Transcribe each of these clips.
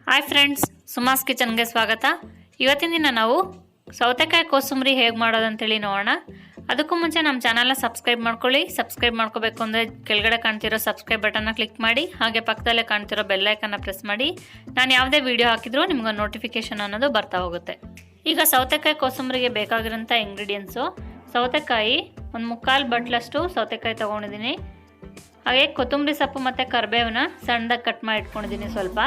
Hi friends, ಸುಮಾಸ್ ಕಿಚನ್ಗೆ ಸ್ವಾಗತ. ಇವತ್ತಿನ ದಿನ ನಾವು ಸೌತೆಕಾಯಿ ಕೋಸಂಬರಿ ಹೇಗೆ ಮಾಡೋದು ಅಂತೇಳಿ ನೋಡೋಣ. ಅದಕ್ಕೂ ಮುಂಚೆ ನಮ್ಮ ಚಾನಲ್ನ ಸಬ್ಸ್ಕ್ರೈಬ್ ಮಾಡ್ಕೊಳ್ಳಿ. ಸಬ್ಸ್ಕ್ರೈಬ್ ಮಾಡ್ಕೋಬೇಕು ಅಂದರೆ ಕೆಳಗಡೆ ಕಾಣ್ತಿರೋ ಸಬ್ಸ್ಕ್ರೈಬ್ ಬಟನ್ನ ಕ್ಲಿಕ್ ಮಾಡಿ, ಹಾಗೆ ಪಕ್ಕದಲ್ಲೇ ಕಾಣ್ತಿರೋ ಬೆಲ್ ಐಕನ್ನ ಪ್ರೆಸ್ ಮಾಡಿ. ನಾನು ಯಾವುದೇ ವಿಡಿಯೋ ಹಾಕಿದ್ರೂ ನಿಮ್ಗೆ ನೋಟಿಫಿಕೇಶನ್ ಅನ್ನೋದು ಬರ್ತಾ ಹೋಗುತ್ತೆ. ಈಗ ಸೌತೆಕಾಯಿ ಕೋಸಂಬರಿಗೆ ಬೇಕಾಗಿರೋಂಥ ಇಂಗ್ರೀಡಿಯೆಂಟ್ಸು: ಸೌತೆಕಾಯಿ ಒಂದು 3/4 ಬಟ್ಲಷ್ಟು ಸೌತೆಕಾಯಿ ತೊಗೊಂಡಿದ್ದೀನಿ. ಹಾಗೆ ಕೊತ್ತಂಬರಿ ಸೊಪ್ಪು ಮತ್ತು ಕರಿಬೇವನ್ನ ಸಣ್ಣದಾಗಿ ಕಟ್ ಮಾಡಿ ಇಟ್ಕೊಂಡಿದ್ದೀನಿ. ಸ್ವಲ್ಪ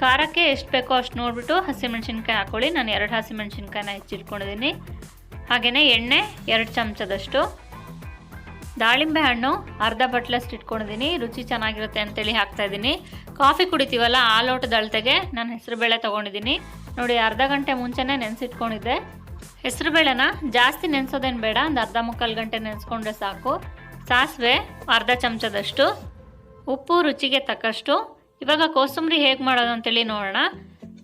ಖಾರಕ್ಕೆ ಎಷ್ಟು ಬೇಕೋ ಅಷ್ಟು ನೋಡಿಬಿಟ್ಟು ಹಸಿಮೆಣ್ಸಿನ್ಕಾಯಿ ಹಾಕ್ಕೊಳ್ಳಿ. ನಾನು 2 ಹಸಿಮೆಣ್ಸಿನ್ಕಾಯಿನ ಹೆಚ್ಚಿಟ್ಕೊಂಡಿದ್ದೀನಿ. ಹಾಗೆಯೇ ಎಣ್ಣೆ 2 ಚಮಚದಷ್ಟು, ದಾಳಿಂಬೆ ಹಣ್ಣು ಅರ್ಧ ಬಟ್ಲಷ್ಟು ಇಟ್ಕೊಂಡಿದ್ದೀನಿ. ರುಚಿ ಚೆನ್ನಾಗಿರುತ್ತೆ ಅಂತೇಳಿ ಹಾಕ್ತಾಯಿದ್ದೀನಿ. ಕಾಫಿ ಕುಡಿತೀವಲ್ಲ ಆ ಲೋಟದ ಅಳತೆಗೆ ನಾನು ಹೆಸರುಬೇಳೆ ತೊಗೊಂಡಿದ್ದೀನಿ. ನೋಡಿ, ಅರ್ಧ ಗಂಟೆ ಮುಂಚೆನೇ ನೆನೆಸಿಟ್ಕೊಂಡಿದ್ದೆ. ಹೆಸರುಬೇಳೆನ ಜಾಸ್ತಿ ನೆನೆಸೋದೇನು ಬೇಡ, ಒಂದು ಅರ್ಧ ಮುಕ್ಕಾಲು ಗಂಟೆ ನೆನೆಸ್ಕೊಂಡ್ರೆ ಸಾಕು. ಸಾಸಿವೆ ಅರ್ಧ ಚಮಚದಷ್ಟು, ಉಪ್ಪು ರುಚಿಗೆ ತಕ್ಕಷ್ಟು. ಇವಾಗ ಕೋಸಂಬರಿ ಹೇಗೆ ಮಾಡೋದು ಅಂತೇಳಿ ನೋಡೋಣ.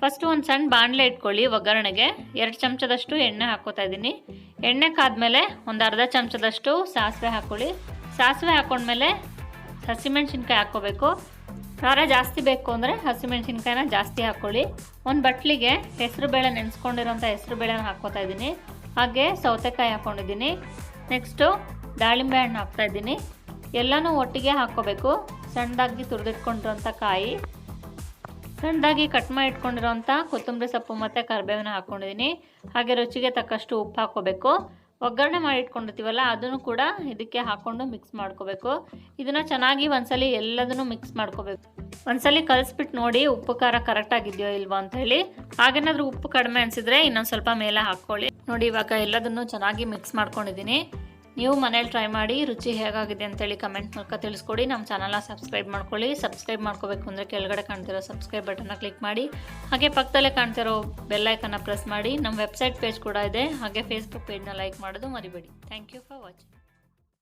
ಫಸ್ಟು ಒಂದು ಸಣ್ಣ ಬಾಣಲೆ ಇಟ್ಕೊಳ್ಳಿ. ಒಗ್ಗರಣೆಗೆ 2 ಚಮಚದಷ್ಟು ಎಣ್ಣೆ ಹಾಕ್ಕೋತಾ ಇದ್ದೀನಿ. ಎಣ್ಣೆ ಕಾದ್ಮೇಲೆ ಒಂದು ಅರ್ಧ ಚಮಚದಷ್ಟು ಸಾಸಿವೆ ಹಾಕ್ಕೊಳ್ಳಿ. ಸಾಸಿವೆ ಹಾಕ್ಕೊಂಡ್ಮೇಲೆ ಹಸಿಮೆಣ್ಸಿನ್ಕಾಯಿ ಹಾಕ್ಕೋಬೇಕು. ಖಾರ ಜಾಸ್ತಿ ಬೇಕು ಅಂದರೆ ಹಸಿಮೆಣ್ಸಿನ್ಕಾಯಿನ ಜಾಸ್ತಿ ಹಾಕ್ಕೊಳ್ಳಿ. ಒಂದು ಬಟ್ಲಿಗೆ ಹೆಸರುಬೇಳೆ ನೆನೆಸ್ಕೊಂಡಿರೋಂಥ ಹೆಸರುಬೇಳೆನ ಹಾಕ್ಕೋತಾ ಇದ್ದೀನಿ. ಹಾಗೆ ಸೌತೆಕಾಯಿ ಹಾಕ್ಕೊಂಡಿದ್ದೀನಿ. ನೆಕ್ಸ್ಟು ದಾಳಿಂಬೆ ಹಣ್ಣು ಹಾಕ್ತಾಯಿದ್ದೀನಿ. ಎಲ್ಲನೂ ಒಟ್ಟಿಗೆ ಹಾಕ್ಕೋಬೇಕು. ಸಣ್ಣದಾಗಿ ತುರಿದಿಟ್ಕೊಂಡಿರೋಂಥ ಕಾಯಿ, ಸಣ್ಣದಾಗಿ ಕಟ್ ಮಾಡಿ ಇಟ್ಕೊಂಡಿರೋಂಥ ಕೊತ್ತಂಬರಿ ಸೊಪ್ಪು ಮತ್ತು ಕರಿಬೇವನ್ನ ಹಾಕ್ಕೊಂಡಿದ್ದೀನಿ. ಹಾಗೆ ರುಚಿಗೆ ತಕ್ಕಷ್ಟು ಉಪ್ಪು ಹಾಕ್ಕೋಬೇಕು. ಒಗ್ಗರಣೆ ಮಾಡಿ ಇಟ್ಕೊಂಡಿರ್ತೀವಲ್ಲ ಅದನ್ನು ಕೂಡ ಇದಕ್ಕೆ ಹಾಕ್ಕೊಂಡು ಮಿಕ್ಸ್ ಮಾಡ್ಕೋಬೇಕು. ಇದನ್ನು ಚೆನ್ನಾಗಿ ಒಂದ್ಸಲಿ ಎಲ್ಲದನ್ನು ಮಿಕ್ಸ್ ಮಾಡ್ಕೋಬೇಕು. ಒಂದ್ಸಲಿ ಕಲಿಸ್ಬಿಟ್ಟು ನೋಡಿ ಉಪ್ಪು ಖಾರ ಕರೆಕ್ಟಾಗಿದೆಯೋ ಇಲ್ವೋ ಅಂಥೇಳಿ. ಹಾಗೇನಾದರೂ ಉಪ್ಪು ಕಡಿಮೆ ಅನಿಸಿದ್ರೆ ಇನ್ನೊಂದು ಸ್ವಲ್ಪ ಮೇಲೆ ಹಾಕ್ಕೊಳ್ಳಿ. ನೋಡಿ, ಇವಾಗ ಎಲ್ಲದನ್ನು ಚೆನ್ನಾಗಿ ಮಿಕ್ಸ್ ಮಾಡ್ಕೊಂಡಿದ್ದೀನಿ. ನೀವು ಮನೇಲಿ ಟ್ರೈ ಮಾಡಿ ರುಚಿ ಹೇಗಾಗಿದೆ ಅಂತೇಳಿ ಕಮೆಂಟ್ ಮೂಲಕ ತಿಳಿಸ್ಕೊಡಿ. ನಮ್ಮ ಚಾನಲ್ನ ಸಬ್ಸ್ಕ್ರೈಬ್ ಮಾಡ್ಕೊಳ್ಳಿ. ಸಬ್ಸ್ಕ್ರೈಬ್ ಮಾಡ್ಕೋಬೇಕು ಅಂದರೆ ಕೆಳಗಡೆ ಕಾಣ್ತಿರೋ ಸಬ್ಸ್ಕ್ರೈಬ್ ಬಟನ್ನ ಕ್ಲಿಕ್ ಮಾಡಿ, ಹಾಗೆ ಪಕ್ಕದಲ್ಲೇ ಕಾಣ್ತಿರೋ ಬೆಲ್ ಐಕನ್ನ ಪ್ರೆಸ್ ಮಾಡಿ. ನಮ್ಮ ವೆಬ್ಸೈಟ್ ಪೇಜ್ ಕೂಡ ಇದೆ, ಹಾಗೆ ಫೇಸ್ಬುಕ್ ಪೇಜ್ನ ಲೈಕ್ ಮಾಡೋದು ಮರಿಬೇಡಿ. Thank you for watching.